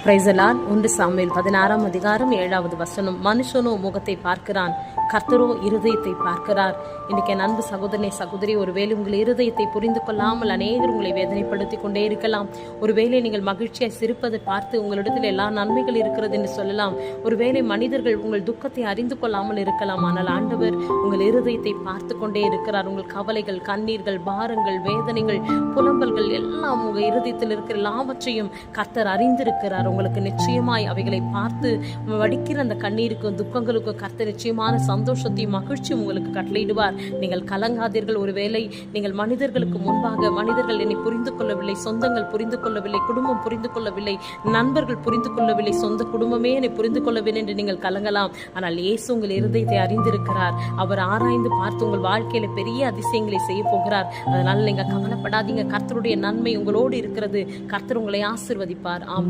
Praise the Lord. 1 Samuel 16 அதிகாரம் 7வது வசனம். மனுஷனோ முகத்தை பார்க்கிறான், கர்த்தரோ இருதயத்தை பார்க்கிறார். இன்னைக்கு என் அன்பு சகோதரனே சகோதரி, ஒருவேளை உங்கள் இருதயத்தை புரிந்து கொள்ளாமல் அநேகர் உங்களை வேதனைப்படுத்தி கொண்டே இருக்கலாம். ஒருவேளை நீங்கள் மகிழ்ச்சியாய் சிரிப்பதை பார்த்து உங்களிடத்தில் எல்லா நன்மைகள் இருக்கிறது என்று சொல்லலாம். ஒருவேளை மனிதர்கள் உங்கள் துக்கத்தை அறிந்து கொள்ளாமல் இருக்கலாம். ஆனால் ஆண்டவர் உங்கள் இருதயத்தை பார்த்து கொண்டே இருக்கிறார். உங்கள் கவலைகள், கண்ணீர்கள், பாரங்கள், வேதனைகள், புலம்பல்கள் எல்லாம் உங்கள் இருதயத்தில் இருக்கிற எல்லாவற்றையும் கர்த்தர் அறிந்திருக்கிறார். உங்களுக்கு நிச்சயமாய் அவைகளை பார்த்து வடிக்கிற அந்த கண்ணீருக்கும் துக்கங்களுக்கும் கர்த்தர் நிச்சயமான சந்தோஷத்தையும் மகிழ்ச்சியும் உங்களுக்கு கட்டளையிடுவார். நீங்கள் கலங்காதீர்கள். ஒருவேளை நீங்கள் மனிதர்களுக்கு முன்பாக மனிதர்கள் என்னை புரிந்து கொள்ளவில்லை, சொந்தங்கள் புரிந்து கொள்ளவில்லை, குடும்பம் புரிந்து கொள்ளவில்லை, நண்பர்கள் புரிந்து கொள்ளவில்லை, சொந்த குடும்பமே என்னை புரிந்து கொள்ளவில்லை என்று நீங்கள் கலங்கலாம். ஆனால் இயேசு உங்கள் இருதயத்தை அறிந்திருக்கிறார். அவர் ஆராய்ந்து பார்த்து உங்கள் வாழ்க்கையில பெரிய அதிசயங்களை செய்ய போகிறார். அதனால நீங்க கவலைப்படாதீங்க. கர்த்தருடைய நன்மை உங்களோடு இருக்கிறது. கர்த்தர் உங்களை ஆசீர்வதிப்பார்.